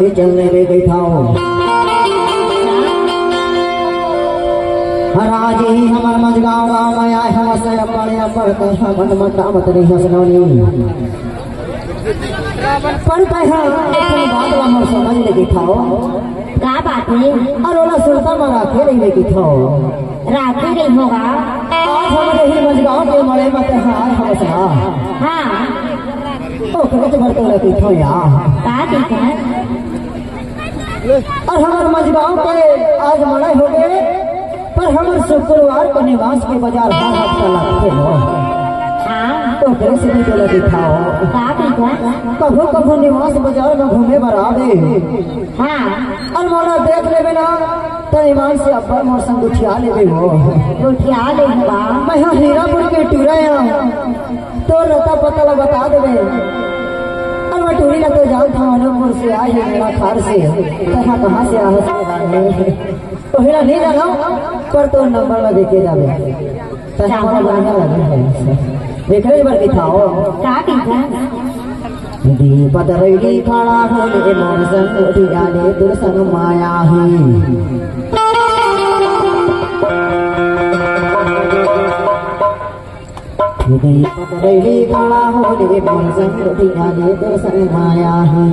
के चलने में गई था राजी हमार मजगांव गाँव में आए हम से बड़े पढ़ते हैं मन मता मत नहीं हसनौनी पढ़ते हैं अपनी बात हम समझ लेके खाओ क्या बात है और ओला सुल्तान में राखे नहीं लेके खाओ राखे नहीं होगा आज हमारे ही मजगांव के मरे मत हाय हम सा हाँ ओ कुछ भरते लेके खाओ यार क्या ठीक है और हमारे मजगांव के आज मरे हो गए पर हमारे शुक्रवार को निवास के बाजार हर हफ्ता लगते हो तो कैसे भी तो लगे खाओ कभो कभो निवास बाजार में घूमे बराबे हाँ और मोला देख लेवे ना तो ईमान से अब्बर मोर संग उठिया लेवे हो उठिया ले मैं यहाँ हीरापुर के टूरे तो रता पता ला बता देवे और मैं टूरी तो जान था अनूपपुर से आई है मेरा खार से कहाँ से आ तो हिरा नहीं जाना पर तो नंबर में देखे जावे तहां बढ़िया लगे देखले बार की थाओ का ठीक है दीपत रैली खड़ा होले मोर संग उठियाले दुर्सन माया ही दीपत रैली खड़ा होले मोर संग उठियाले दुर्सन माया ही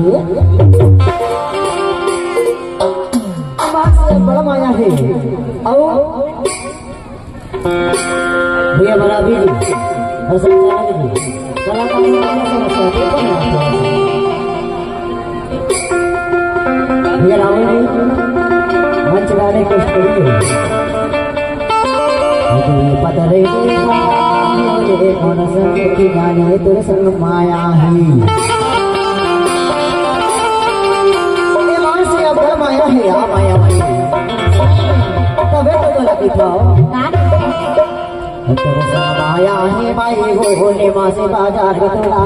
बड़ा माया है और भैया बड़ा भी और समझाने भी कलाकार भैया रावण जी मंच गाने के स्टूडियो पता नहीं कौन संग की गाने तेरे संग माया है माया है या माया तबे तो लगी था तेरे संग माया है भाई वो होने माँ से बाजार का तोड़ा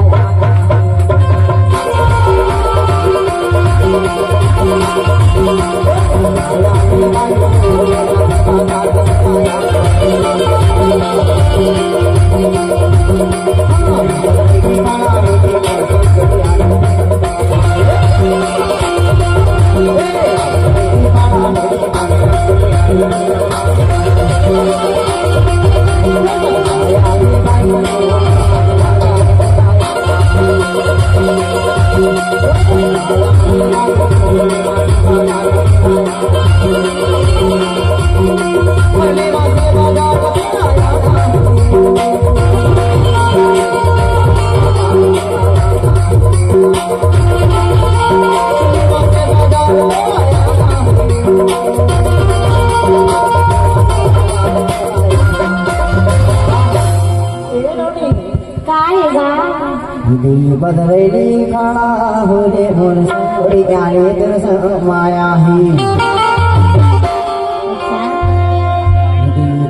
बदलेली खड़ा होले मोर संग जाने दुर्सन माया ही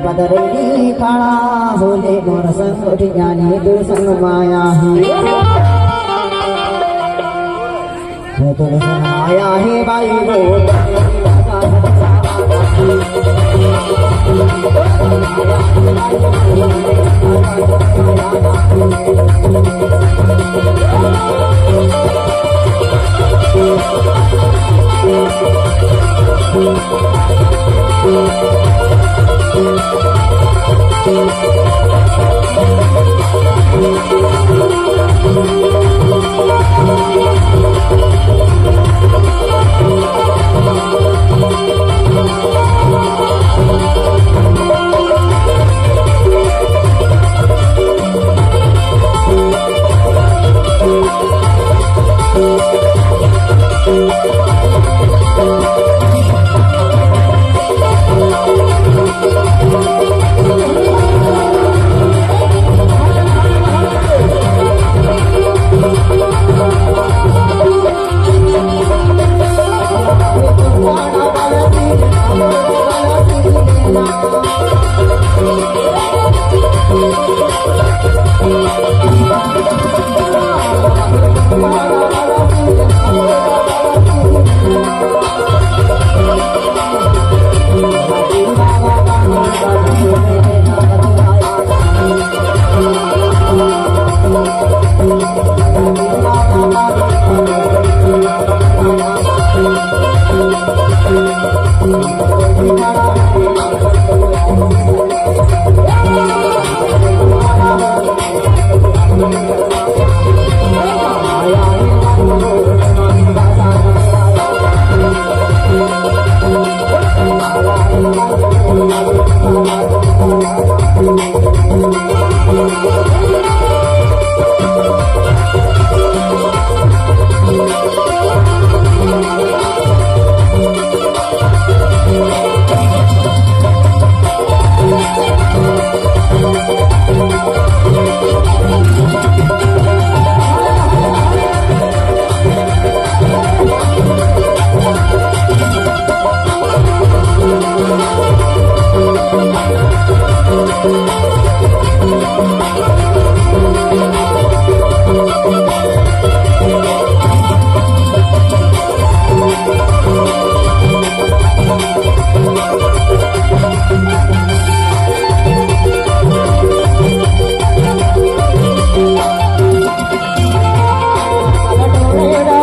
बदलेली खड़ा होले मोर संग जाने दुर्सन माया ही दुर्सन माया है भाई वो Hãy subscribe cho kênh Ghiền Mì Gõ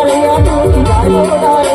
để không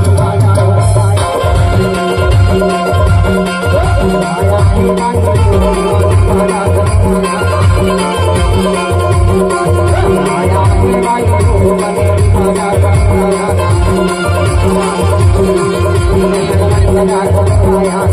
bỏ lỡ những video hấp dẫn.